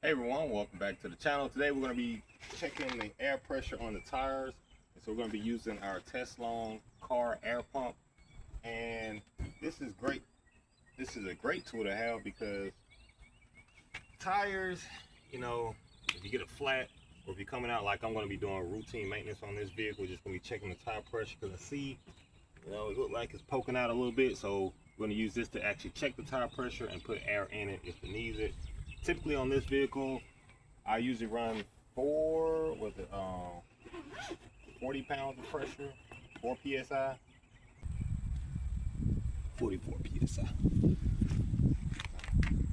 Hey everyone, welcome back to the channel. Today we're going to be checking the air pressure on the tires. And so we're going to be using our Teslon car air pump. And this is great. This is a great tool to have because tires, you know, if you get a flat or if you're coming out, like I'm going to be doing routine maintenance on this vehicle, just going to be checking the tire pressure because I see, you know, it looks like it's poking out a little bit. So we're going to use this to actually check the tire pressure and put air in it if it needs it. Typically on this vehicle, I usually run 40 pounds of pressure, 4 psi, 44 psi.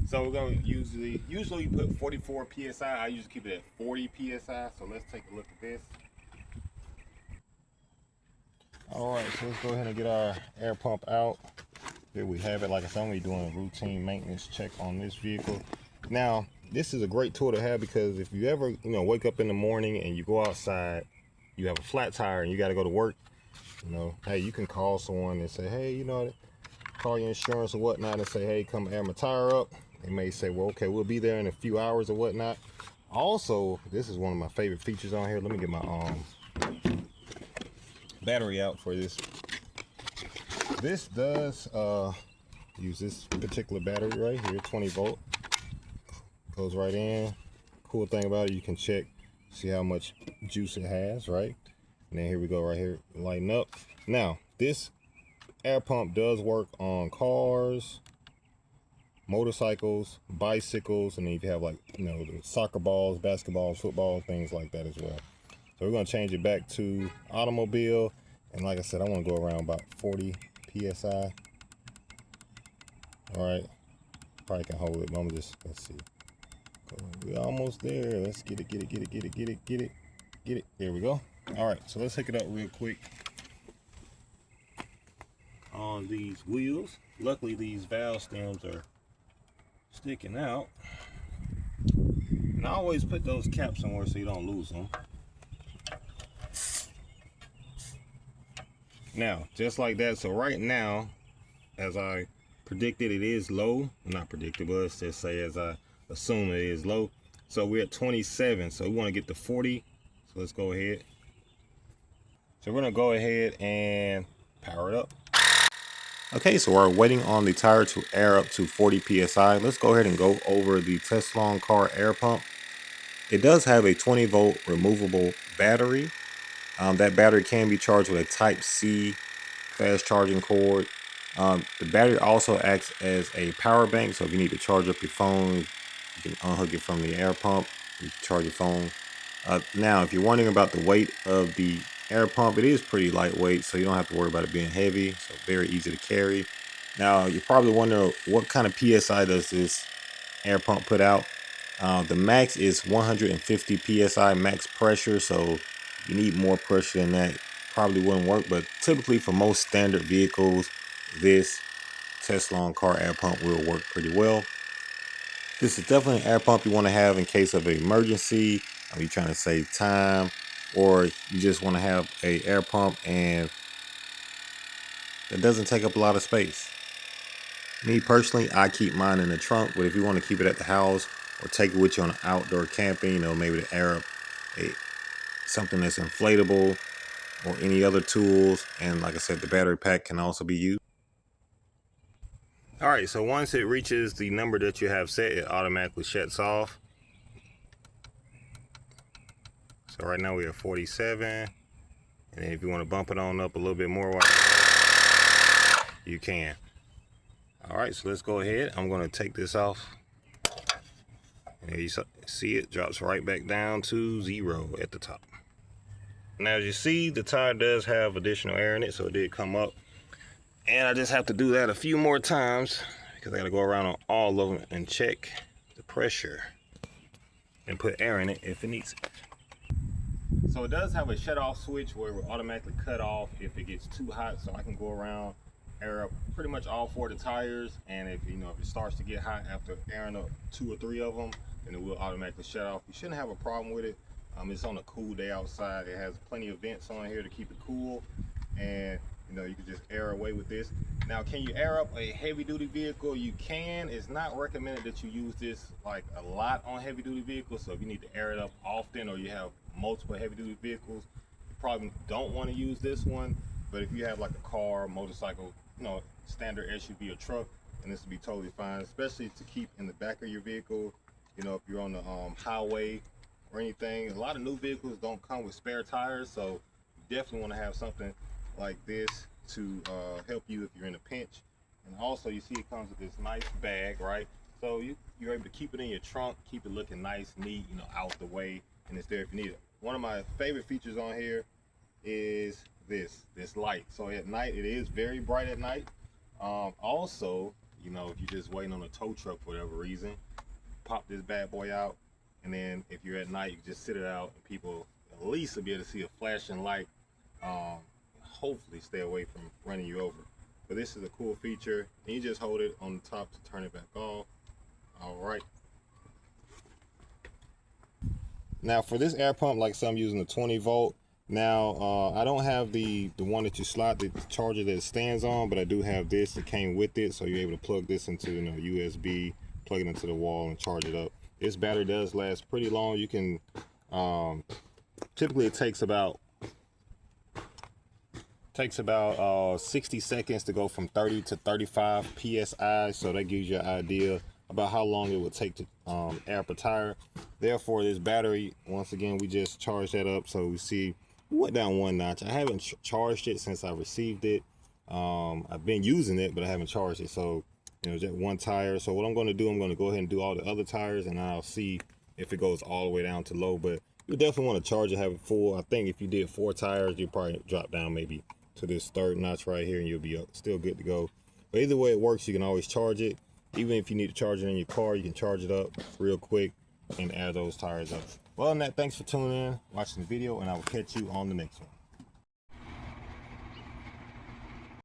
So we're gonna usually put 44 psi. I usually keep it at 40 psi. So let's take a look at this. All right, so let's go ahead and get our air pump out. Here we have it. Like I said, I'm gonna be doing a routine maintenance check on this vehicle. Now, this is a great tool to have because if you ever, wake up in the morning and you go outside, you have a flat tire and you got to go to work, hey, you can call someone and say, hey, call your insurance or whatnot and say, hey, come air my tire up. They may say, well, okay, we'll be there in a few hours or whatnot. Also, this is one of my favorite features on here. Let me get my battery out for this. This does use this particular battery right here, 20 volt. Goes right in. Cool thing about it, you can check, see how much juice it has, right? And then here we go, right here, lighten up. Now, this air pump does work on cars, motorcycles, bicycles, and then if you have like, the soccer balls, basketballs, football, things like that as well. So we're gonna change it back to automobile. And like I said, I wanna go around about 40 PSI. All right, probably can hold it, but I'm just, let's see. We're almost there. Let's get it. There we go. All right, so let's hook it up real quick on these wheels. Luckily, these valve stems are sticking out. And I always put those caps somewhere so you don't lose them. Now, just like that. So right now, as I predicted, it is low. Not predicted, but let's just say as I assume it is low. So we're at 27, so we want to get to 40. So let's go ahead. So we're gonna go ahead and power it up. Okay, so we're waiting on the tire to air up to 40 psi. Let's go ahead and go over the Teslon car air pump. It does have a 20 volt removable battery. That battery can be charged with a type C fast charging cord. The battery also acts as a power bank, so if you need to charge up your phone, you can unhook it from the air pump, you can charge your phone. Now, if you're wondering about the weight of the air pump, it is pretty lightweight, so you don't have to worry about it being heavy, so very easy to carry. Now, you're probably wondering what kind of PSI does this air pump put out. The max is 150 PSI max pressure, so you need more pressure than that. Probably wouldn't work, but typically for most standard vehicles, this Teslon car air pump will work pretty well. This is definitely an air pump you want to have in case of an emergency, or you're trying to save time, or you just want to have an air pump and it doesn't take up a lot of space. Me personally, I keep mine in the trunk, but if you want to keep it at the house or take it with you on outdoor camping, maybe to air up something that's inflatable or any other tools, and like I said, the battery pack can also be used. All right, so once it reaches the number that you have set, it automatically shuts off. So right now we're at 47, and then if you want to bump it on up a little bit more, you can. All right, so let's go ahead. I'm going to take this off. And there you see it drops right back down to 0 at the top. Now, as you see, the tire does have additional air in it, so it did come up. And I just have to do that a few more times because I got to go around on all of them and check the pressure and put air in it if it needs it. So it does have a shut off switch where it will automatically cut off if it gets too hot, so I can go around, air up pretty much all 4 of the tires, and if if it starts to get hot after airing up 2 or 3 of them, then it will automatically shut off. You shouldn't have a problem with it. It's on a cool day outside. It has plenty of vents on here to keep it cool, and You know, you can just air away with this. Now, can you air up a heavy duty vehicle? You can. It's not recommended that you use this like a lot on heavy duty vehicles. So if you need to air it up often, or you have multiple heavy duty vehicles, you probably don't want to use this one. But if you have like a car, motorcycle, you know, standard SUV or truck, then this would be totally fine, especially to keep in the back of your vehicle. You know, if you're on the highway or anything. A lot of new vehicles don't come with spare tires, so you definitely want to have something like this to help you if you're in a pinch. And also, you see it comes with this nice bag, right? So you're able to keep it in your trunk, keep it looking nice, neat, you know, out the way, and it's there if you need it. One of my favorite features on here is this light. So at night, it is very bright at night. Also, you know, if you're just waiting on a tow truck for whatever reason, pop this bad boy out, and then if you're at night, you just sit it out, and people at least will be able to see a flashing light. Hopefully stay away from running you over. But this is a cool feature, and you just hold it on the top to turn it back off. All right. Now for this air pump, like some using the 20 volt. Now I don't have the one that you slide the charger that it stands on, but I do have this that came with it, so you're able to plug this into, you know, USB, plug it into the wall and charge it up. This battery does last pretty long. You can typically it takes about 60 seconds to go from 30 to 35 psi, so that gives you an idea about how long it would take to air up a tire. Therefore, this battery, once again, we just charged that up, so we see we went down one notch. I haven't charged it since I received it. I've been using it, but I haven't charged it. So, you know, just one tire. So what I'm going to do, I'm going to go ahead and do all the other tires, and I'll see if it goes all the way down to low. But you definitely want to charge it, have it full. I think if you did 4 tires, you probably drop down maybe to this third notch right here, and you'll be still good to go. But either way it works, you can always charge it. Even if you need to charge it in your car, you can charge it up real quick and add those tires up. Well, on that, thanks for tuning in, watching the video, and I will catch you on the next one.